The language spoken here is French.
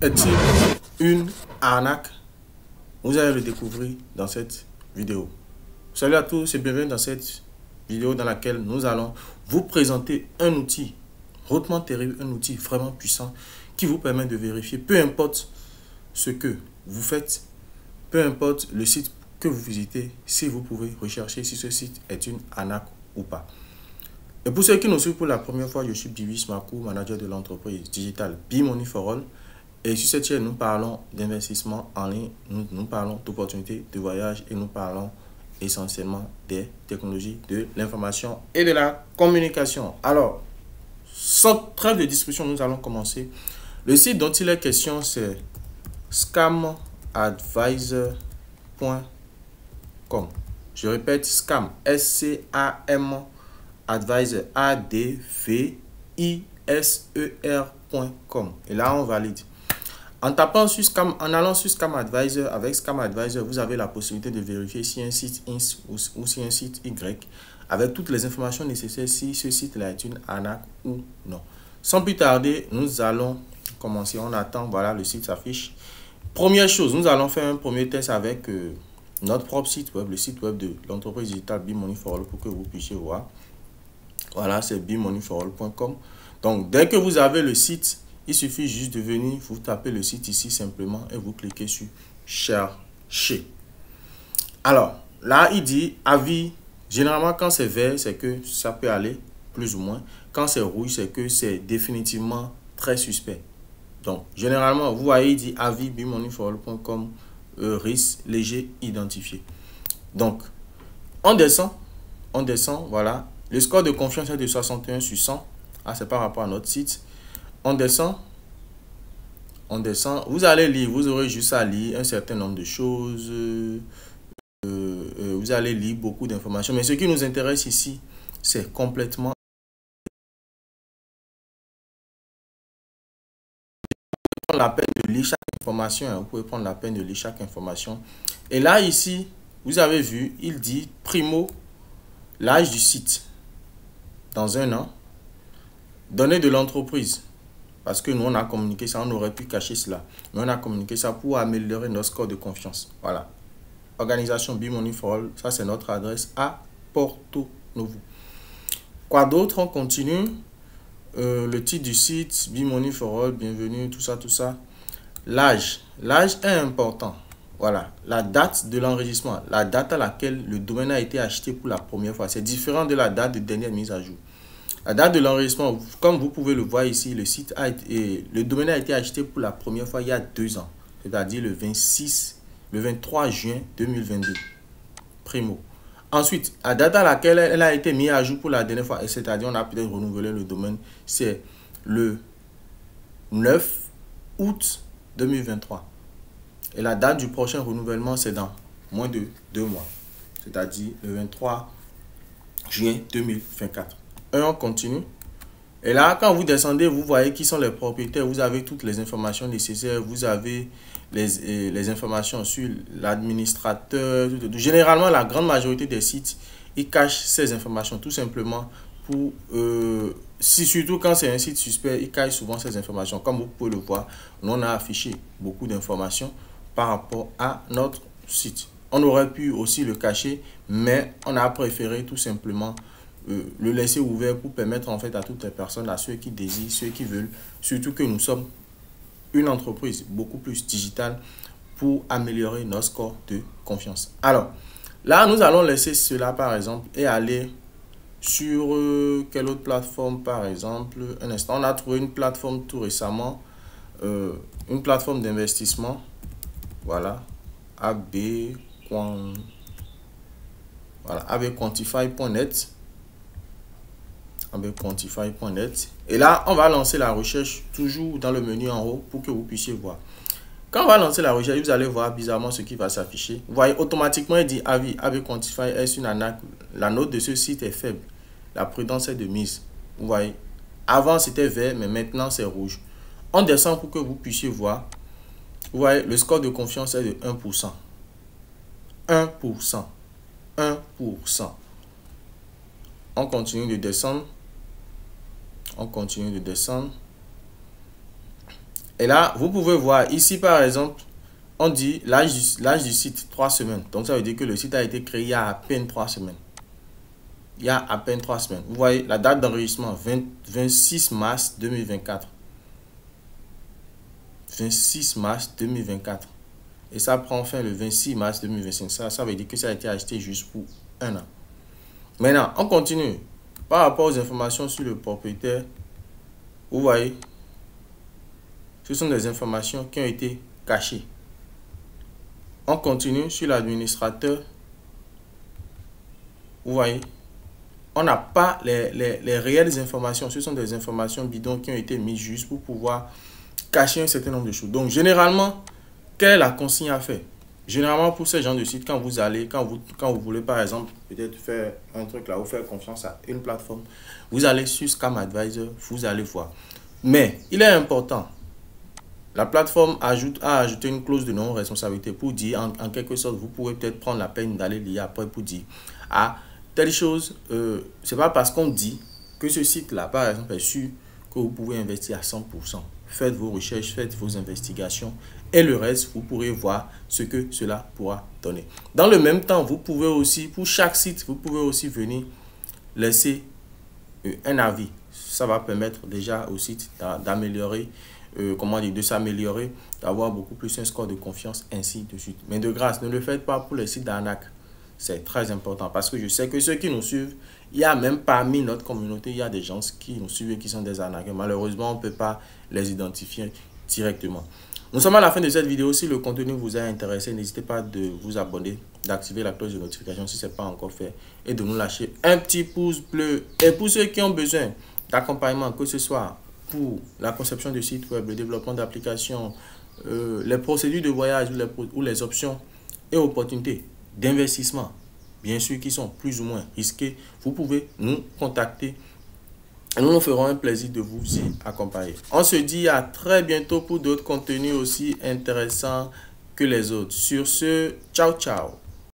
Est-il une arnaque? Vous allez le découvrir dans cette vidéo. Salut à tous et bienvenue dans cette vidéo dans laquelle nous allons vous présenter un outil hautement terrible, un outil vraiment puissant qui vous permet de vérifier, peu importe ce que vous faites, peu importe le site que vous visitez, si vous pouvez rechercher si ce site est une arnaque ou pas. Et pour ceux qui nous suivent pour la première fois, je suis Bivis Makou, manager de l'entreprise digitale Be-Money for All. Et sur cette chaîne, nous parlons d'investissement en ligne, nous parlons d'opportunités de voyage et nous parlons essentiellement des technologies de l'information et de la communication. Alors, sans trêve de discussion, nous allons commencer. Le site dont il est question, c'est scamadvisor.com. Je répète, scam, S-C-A-M, advisor, A-D-V-I-S-E-R.com. Et là, on valide. En tapant sur Scam, en allant sur Scam Advisor, avec Scam Advisor, vous avez la possibilité de vérifier si un site X ou si un site Y, avec toutes les informations nécessaires si ce site-là est une arnaque ou non. Sans plus tarder, nous allons commencer. On attend, voilà, le site s'affiche. Première chose, nous allons faire un premier test avec notre propre site web, le site web de l'entreprise digitale Be-Money for All pour que vous puissiez voir. Voilà, c'est bemoneyforall.com. Donc, dès que vous avez le site, il suffit juste de venir, vous tapez le site ici simplement et vous cliquez sur chercher. Alors, là, il dit avis. Généralement, quand c'est vert, c'est que ça peut aller plus ou moins. Quand c'est rouge, c'est que c'est définitivement très suspect. Donc, généralement, vous voyez, il dit avis bemoneyforall.com, risque léger identifié. Donc, on descend, voilà. Le score de confiance est de 61 sur 100. Ah, c'est par rapport à notre site. On descend, vous allez lire, vous aurez juste à lire un certain nombre de choses, vous allez lire beaucoup d'informations, mais ce qui nous intéresse ici, c'est complètement prendre la peine de lire chaque information, hein, vous pouvez prendre la peine de lire chaque information. Et là, ici, vous avez vu, il dit, primo, l'âge du site, dans un an, données de l'entreprise. Parce que nous, on a communiqué ça, on aurait pu cacher cela. Mais on a communiqué ça pour améliorer notre score de confiance. Voilà. Organisation Be-Money for All, ça c'est notre adresse à Porto Novo. Quoi d'autre? On continue. Le titre du site, Be-Money for All, bienvenue, tout ça, tout ça. L'âge. L'âge est important. Voilà. La date de l'enregistrement, la date à laquelle le domaine a été acheté pour la première fois. C'est différent de la date de dernière mise à jour. La date de l'enregistrement, comme vous pouvez le voir ici, le domaine a été acheté pour la première fois il y a 2 ans, c'est-à-dire le 23 juin 2022. Primo. Ensuite, la date à laquelle elle a été mise à jour pour la dernière fois, c'est-à-dire on a peut-être renouvelé le domaine, c'est le 9 août 2023. Et la date du prochain renouvellement, c'est dans moins de 2 mois, c'est-à-dire le 23 juin 2024. On continue. Et là, quand vous descendez, vous voyez qui sont les propriétaires. Vous avez toutes les informations nécessaires. Vous avez les informations sur l'administrateur. Généralement, la grande majorité des sites, ils cachent ces informations tout simplement pour... surtout quand c'est un site suspect, ils cachent souvent ces informations. Comme vous pouvez le voir, nous, on a affiché beaucoup d'informations par rapport à notre site. On aurait pu aussi le cacher, mais on a préféré tout simplement le laisser ouvert pour permettre en fait à toutes les personnes, à ceux qui désirent, ceux qui veulent, surtout que nous sommes une entreprise beaucoup plus digitale pour améliorer notre score de confiance. Alors, là, nous allons laisser cela par exemple et aller sur quelle autre plateforme par exemple. Un instant, on a trouvé une plateforme tout récemment, une plateforme d'investissement. Voilà, abquantify.net. Quantify.net. Et là, on va lancer la recherche toujours dans le menu en haut pour que vous puissiez voir. Quand on va lancer la recherche, vous allez voir bizarrement ce qui va s'afficher. Vous voyez, automatiquement, il dit avis, Quantify est une arnaque. La note de ce site est faible. La prudence est de mise. Vous voyez, avant c'était vert, mais maintenant c'est rouge. On descend pour que vous puissiez voir. Vous voyez, le score de confiance est de 1%. 1%. 1%. On continue de descendre. Et là, vous pouvez voir ici, par exemple, on dit l'âge du site, 3 semaines. Donc, ça veut dire que le site a été créé il y a à peine 3 semaines. Il y a à peine 3 semaines. Vous voyez, la date d'enregistrement, 26 mars 2024. 26 mars 2024. Et ça prend fin le 26 mars 2025. Ça veut dire que ça a été acheté juste pour 1 an. Maintenant, on continue. Par rapport aux informations sur le propriétaire, vous voyez, ce sont des informations qui ont été cachées. On continue sur l'administrateur. Vous voyez, on n'a pas les réelles informations. Ce sont des informations bidons qui ont été mises juste pour pouvoir cacher un certain nombre de choses. Donc, généralement, quelle est la consigne à faire? Généralement, pour ce genre de site, quand vous allez, quand vous voulez, par exemple, peut-être faire un truc là, ou faire confiance à une plateforme, vous allez sur Scam Advisor, vous allez voir. Mais, il est important, la plateforme a ajouté une clause de non-responsabilité pour dire, en quelque sorte, vous pouvez peut-être prendre la peine d'aller lire après pour dire, ah, telle chose, c'est pas parce qu'on dit que ce site-là, par exemple, est sûr que vous pouvez investir à 100%. Faites vos recherches, faites vos investigations et le reste, vous pourrez voir ce que cela pourra donner. Dans le même temps, vous pouvez aussi, pour chaque site, vous pouvez aussi venir laisser un avis. Ça va permettre déjà au site d'améliorer, de s'améliorer, d'avoir beaucoup plus un score de confiance, ainsi de suite. Mais de grâce, ne le faites pas pour les sites d'arnaque. C'est très important parce que je sais que ceux qui nous suivent, il y a même parmi notre communauté, il y a des gens qui nous suivent et qui sont des arnaqueurs. Malheureusement, on ne peut pas les identifier directement. Nous sommes à la fin de cette vidéo. Si le contenu vous a intéressé, n'hésitez pas de vous abonner, d'activer la cloche de notification si ce n'est pas encore fait et de nous lâcher un petit pouce bleu. Et pour ceux qui ont besoin d'accompagnement, que ce soit pour la conception de sites web, le développement d'applications, les procédures de voyage ou les options et opportunités d'investissement, bien sûr, qui sont plus ou moins risqués, vous pouvez nous contacter. Nous nous ferons un plaisir de vous y accompagner. On se dit à très bientôt pour d'autres contenus aussi intéressants que les autres. Sur ce, ciao, ciao.